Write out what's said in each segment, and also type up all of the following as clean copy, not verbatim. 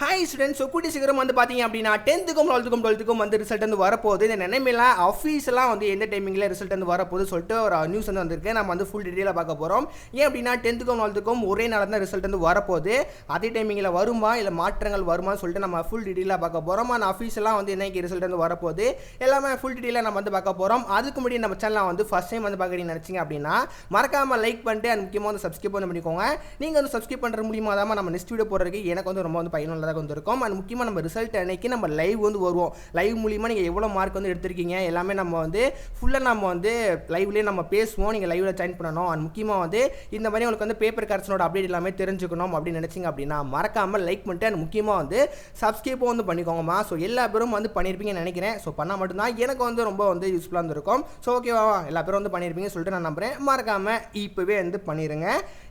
Hi students, கூட்டி சீக்கிரம் வந்து பார்த்தீங்க அப்படின்னா 10th-க்கும் 12th-க்கும் வந்து ரிசல்ட் வந்து வரப்போகுது. இந்த நிலைமையிலாம் அஃபீஷியலாக வந்து எந்த டைமிங்கில் ரிசல்ட் வந்து வரப்போகுது சொல்லிட்டு ஒரு நியூஸ் வந்து வந்திருக்கு. நம்ம வந்து ஃபுல் டீட்டெயிலாக பார்க்க போகிறோம். ஏன் அப்படின்னா 10th-க்கும் 12th-க்கும் ஒரே நாள் தான் ரிசல்ட் வந்து வரப்போகுது. அதே டைமிங்கில் வருமா இல்லை மாற்றங்கள் வருமான்னு சொல்லிட்டு நம்ம ஃபுல் டீட்டெயிலாக பார்க்க போகிறோம். ஆனால் அஃபீஷியலாக வந்து என்னைக்கு ரிசல்ட் வந்து வரப்போகுது எல்லாமே ஃபுல் டீட்டெயிலாக நம்ம வந்து பார்க்க போகிறோம். அதுக்கு முன்னாடி நம்ம சேனலில் வந்து ஃபஸ்ட் டைம் வந்து பார்க்குறீங்கன்னு நினச்சிங்க அப்படின்னா மறக்காமல் லைக் பண்ணிட்டு அது முக்கியமாக வந்து சப்ஸ்கிரைப் வந்து பண்ணிக்கோங்க. நீங்கள் வந்து சப்ஸ்கிரைப் பண்ணுற மூலியமாக தான் நம்ம நெக்ஸ்ட் வீடியோ போடுறதுக்கு எனக்கு வந்து ரொம்ப வந்து பயனுள்ளதாக வந்து இருக்கும். அது முக்கியமாக நம்ம ரிசல்ட் அன்னைக்கு நம்ம லைவ் வந்து வருவோம். லைவ் மூலியமாக நீங்கள் எவ்வளோ மார்க் வந்து எடுத்திருக்கீங்க எல்லாமே நம்ம வந்து ஃபுல்லாக நம்ம வந்து லைவ்லேயே நம்ம பேசுவோம். நீங்கள் லைவில் ஜாயின் பண்ணணும். அது முக்கியமாக வந்து இந்த மாதிரி உங்களுக்கு வந்து பேப்பர் கரெக்ஷனோட அப்டேட் எல்லாமே தெரிஞ்சுக்கணும் அப்படின்னு நினச்சிங்க அப்படின்னா மறக்காமல் லைக் பண்ணிட்டு அது முக்கியமாக வந்து சப்ஸ்கிரைப்பும் வந்து பண்ணிக்கோங்கம்மா. ஸோ எல்லா பேரும் வந்து பண்ணியிருப்பீங்கன்னு நினைக்கிறேன். ஸோ பண்ணால் மட்டும்தான் எனக்கு வந்து ரொம்ப வந்து யூஸ்ஃபுல்லாக இருந்திருக்கும். ஸோ ஓகேவா, எல்லா பேரும் வந்து பண்ணியிருப்பீங்கன்னு சொல்லிட்டு நான் நம்புகிறேன். மறக்காமல் இப்போவே வந்து பண்ணிடுங்க.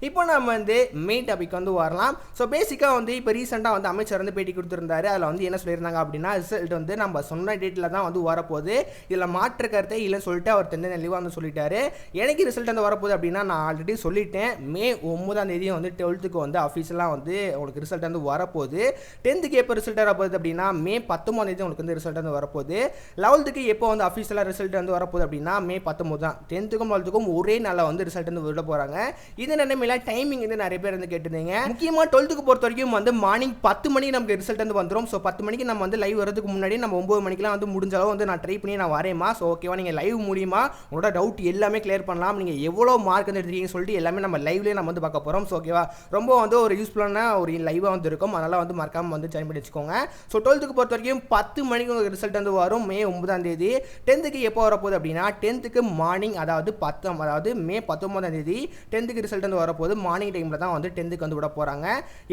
இப்போ நம்ம வந்து மெயின் டாபிக் வந்து வரலாம். ஸோ பேசிக்காக வந்து இப்போ ரீசெண்டாக வந்து அமைச்சர் வந்து பேட்டி கொடுத்துருந்தாரு. அதில் வந்து என்ன சொல்லியிருந்தாங்க அப்படின்னா ரிசல்ட் வந்து நம்ம சொன்ன டேட்டில் தான் வந்து வரப்போகுது, இதில் மாற்று கருத்தை இல்லைன்னு சொல்லிட்டு அவர் தெளிவாக வந்து சொல்லிட்டாரு. எனக்கு ரிசல்ட் வந்து வரப்போகுது அப்படின்னா நான் ஆல்ரெடி சொல்லிட்டேன். மே 9 வந்து 12th-க்கு வந்து அஃபீஷியலாக வந்து உங்களுக்கு ரிசல்ட் வந்து வரப்போகுது. 10th-க்கு எப்போ ரிசல்ட் வரப்போகுது அப்படின்னா மே 19 உங்களுக்கு வந்து ரிசல்ட் வந்து வரப்போகுது. 11th-க்கு எப்போ வந்து அஃபீஷியலாக ரிசல்ட் வந்து வரப்போகுது அப்படின்னா மே 19 தான். 10th-க்கும் 12th-க்கும் ஒரே நாளில் வந்து ரிசல்ட் வந்து விட போகிறாங்க. இது நிலைமையில டைமிங் வந்து நிறைய பேர் வந்து கேட்டிருந்தீங்க. முக்கியமாக 12th-க்கு பொறுத்த வரைக்கும் வந்து மார்னிங் 10 மணிக்கு நமக்கு ரிசல்ட் வந்து வந்துடும். ஸோ 10 மணிக்கு நம்ம வந்து லைவ் வரதுக்கு முன்னாடி நம்ம 9 மணிக்கெலாம் வந்து முடிஞ்ச அளவு வந்து நான் ட்ரை பண்ணி நான் வரேம்மா. ஸோ ஓகேவா, நீங்கள் லைவ் மூலியமா உங்களோட டவுட் எல்லாமே கிளியர் பண்ணலாம். நீங்கள் எவ்வளோ மார்க் வந்து எடுத்துருக்கீங்கன்னு சொல்லிட்டு எல்லாமே நம்ம லைவ்லேயே நம்ம வந்து பார்க்க போகிறோம். ஸோ ஓகேவா, ரொம்ப வந்து ஒரு யூஸ்ஃபுல்லான ஒரு லைவாக வந்து இருக்கும். அதனால் வந்து மறக்காமல் வந்து ஜாயின் பண்ணி வச்சுக்கோங்க. ஸோ 12th-க்கு பொறுத்த வரைக்கும் 10 மணிக்கு உங்களுக்கு ரிசல்ட் வந்து வரும் மே 9. 10th-க்கு எப்போ வரப்போகுது அப்படின்னா 10th-க்கு மார்னிங் அதாவது மே 19 10th-க்கு ரிசல்ட் வந்து வரப்போகுது. மார்னிங் டைமில் தான் வந்து 10th-க்கு வந்து விட போகிறாங்க.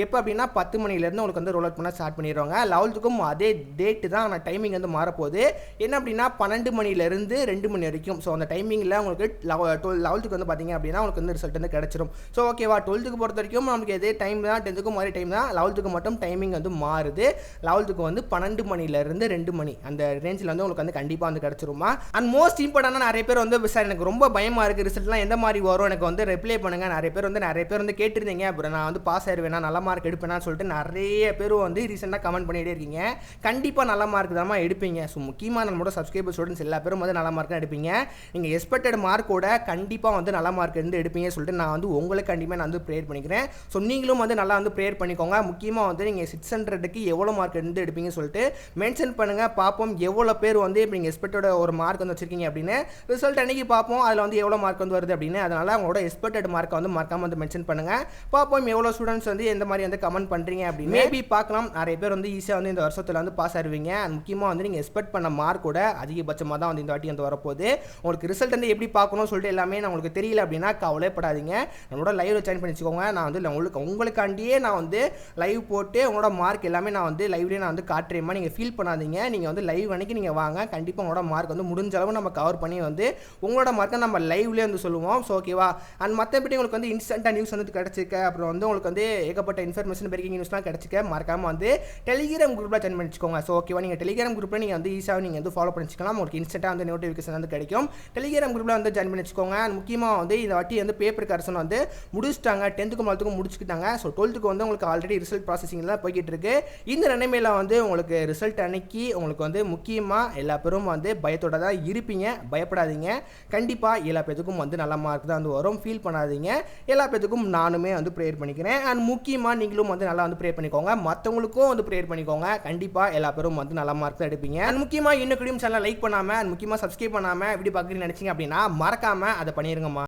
எப்போ அப்படின்னா 10 மணிலேருந்து உங்களுக்கு வந்து ரோல் அவுட் பண்ண ஸ்டார்ட் பண்ணிடுவாங்க. 11th-க்கும் அதே டேட்டு தான், ஆனால் டைமிங் வந்து மாறப்போகுது. என்ன அப்படின்னா 12 மணிலேருந்து 2 மணி வரைக்கும். ஸோ அந்த டைமிங்கில் உங்களுக்கு 11th-க்கு வந்து பார்த்தீங்க அப்படின்னா உங்களுக்கு வந்து ரிசல்ட் வந்து கிடச்சிரும். ஸோ ஓகேவா, 12th-க்கு பொறுத்த வரைக்கும் நமக்கு எதே டைம் தான். 10th-க்கும் மாதிரி டைம் தான். 11th-க்கு மட்டும் டைமிங் வந்து மாறுது. 11th-க்கு வந்து 12 மணிலேருந்து 2 மணி அந்த ரேஞ்சில் வந்து உங்களுக்கு வந்து கண்டிப்பாக வந்து கிடச்சிருமா. அண்ட் மோஸ்ட் இம்பார்ட்டண்டாக நிறைய பேர் வந்து சார் எனக்கு ரொம்ப பயமாக இருக்குது, ரிசல்ட்லாம் எந்த மாதிரி வரும் எனக்கு வந்து ரிப்ளை பண்ணுங்கள். நிறைய பேர் வந்து கேட்டிருந்தீங்க. அப்புறம் நான் வந்து பாஸ் ஆயிடுவேனா, நல்ல மார்க் எடுப்பேனா சொல்லிட்டு நிறைய பேர் வந்து ரீசெண்டாக கமெண்ட் பண்ணிகிட்டே இருக்கீங்க. கண்டிப்பாக நல்ல மார்க் தான் எடுப்பீங்க. ஸோ முக்கியமாக நம்மளோட சப்ஸ்கிரைபர் ஸ்டூடெண்ட்ஸ் எல்லா பேரும் வந்து நல்ல மார்க் தான் எடுப்பீங்க. நீங்கள் எக்ஸ்பெக்டட் மார்க்கோட கண்டிப்பாக வந்து நல்ல மார்க் இருந்து எடுப்பீங்க சொல்லிட்டு நான் வந்து உங்களுக்கு கண்டிப்பாக நான் வந்து ப்ரேயர் பண்ணிக்கிறேன். ஸோ நீங்களும் வந்து நல்லா வந்து ப்ரேயர் பண்ணிக்கோங்க. முக்கியமாக வந்து நீங்கள் 600க்கு எவ்வளோ மார்க் இருந்து எடுப்பீங்கன்னு சொல்லிட்டு மென்ஷன் பண்ணுங்கள். பார்ப்போம் எவ்வளோ பேர் வந்து இப்போ நீங்கள் எக்ஸ்பெக்டோட ஒரு மார்க் வந்து வச்சிருக்கீங்க அப்படின்னு. ரிசல்ட் அன்றைக்கி பார்ப்போம் அதில் வந்து எவ்வளோ மார்க் வந்து வருது அப்படின்னு. அதனால் அவங்களோட எக்ஸ்பெக்டட் மார்க்கை வந்து மறக்காமல் வந்து மென்ஷன் பண்ணுங்கள். பார்ப்போம் எவ்வளோ ஸ்டூடெண்ட்ஸ் வந்து எந்த மாதிரி வந்து கமெண்ட் பண்ணுறீங்க அப்படின்னு. மேபி பார்க்கலாம். நிறைய பேர் வந்து ஈஸியாக வந்து இந்த வருஷத்தில் வந்து பாஸ் ஆடுவீங்க. முக்கியமாக வந்து நீங்கள் எக்ஸ்பெக்ட் பண்ண மார்க்கோட அதிகபட்சமாக தான் வந்து இந்த வாட்டி வந்து வரப்போகுது. உங்களுக்கு ரிசல்ட் வந்து எப்படி பார்க்கணும்னு சொல்லிட்டு எல்லாமே நான் உங்களுக்கு தெரியல அப்படின்னா கவலைப்படாதீங்க. நம்மளோட லைவ்ல ஜாயின் பண்ணி வச்சுக்கோங்க. நான் வந்து உங்களுக்காண்டியே நான் வந்து லைவ் போட்டு உங்களோட மார்க் எல்லாமே நான் வந்து லைவ்லேயே நான் வந்து காட்டுறேம்மா. நீங்கள் ஃபீல் பண்ணாதீங்க. நீங்கள் வந்து லைவ் அன்னைக்கு நீங்கள் வாங்க. கண்டிப்பாக உங்களோட மார்க் வந்து முடிஞ்ச அளவு நம்ம கவர் பண்ணி வந்து உங்களோட மார்க்கை நம்ம லைவ்லேயே வந்து சொல்லுவோம். ஸோ ஓகேவா, அண்ட் மற்றபடி உங்களுக்கு வந்து இன்ஸ்டன்ட்டாக நியூஸ் வந்து கிடச்சிக்க, அப்புறம் வந்து உங்களுக்கு வந்து ஏகப்பட்ட இன்ஃபர்மேஷன் பிரேக்கிங் நியூஸ்லாம் கிடச்சிக்க மறக்காமல் வந்து டெலிகிராம் குரூப்பில் ஜாயின் பண்ணி வச்சுக்கோங்க. ஸோ ஓகேவா, நீங்கள் டெலிகிராம் குரூப்பில் நீங்கள் வந்து ஈஸியாக நீங்கள் வந்து ஃபாலோ பண்ணி வச்சுக்கலாம். உங்களுக்கு இன்ஸ்டன்ட்டாக வந்து நோட்டிஃபிகேஷன் வந்து கிடைக்கும். டெலிகிராம் குரூப்பில் வந்து ஜாயின் பண்ணி வச்சுக்கோங்க. முக்கியமாக வந்து இந்த வாட்டி வந்து பேப்பர் கரெக்ஷன் வந்து முடிச்சிட்டாங்க. 10th-க்கும் 12th-க்கும் முடிச்சுக்கிட்டாங்க. ஸோ 12th-க்கு வந்து உங்களுக்கு ஆல்ரெடி ரிசல்ட் ப்ராசஸிங் தான் போய்கிட்டு இருக்கு. இந்த நிலைமையில் வந்து உங்களுக்கு ரிசல்ட் அன்னைக்கு உங்களுக்கு வந்து முக்கியமாக எல்லா பேரும் வந்து பயத்தோட தான் இருப்பீங்க. பயப்படாதீங்க. கண்டிப்பாக எல்லா பேத்துக்கும் வந்து நல்ல மார்க் தான் வந்து வரும். ஃபீல் பண்ணாதீங்க. எல்லா பேத்துக்கும் நானுமே வந்து ப்ரேயர் பண்ணிக்கிறேன். அண்ட் முக்கியமாக நீங்களும் வந்து நல்லா வந்து ப்ரேயர் பண்ணிக்கோங்க. மற்றவங்களுக்கும் வந்து ப்ரேயர் பண்ணிக்கோங்க. கண்டிப்பாக எல்லா பேரும் வந்து நல்ல மார்க் தான் எடுப்பீங்க. அண்ட் முக்கியமாக இன்னும் சேனலை லைக் பண்ணாமல் அண்ட் முக்கியமாக சப்ஸ்கிரைப் பண்ணாமல் இப்படி பார்க்குறீங்கன்னு நினச்சிங்க அப்படின்னா மறக்காமல் அதை பண்ணிடுங்கம்மா.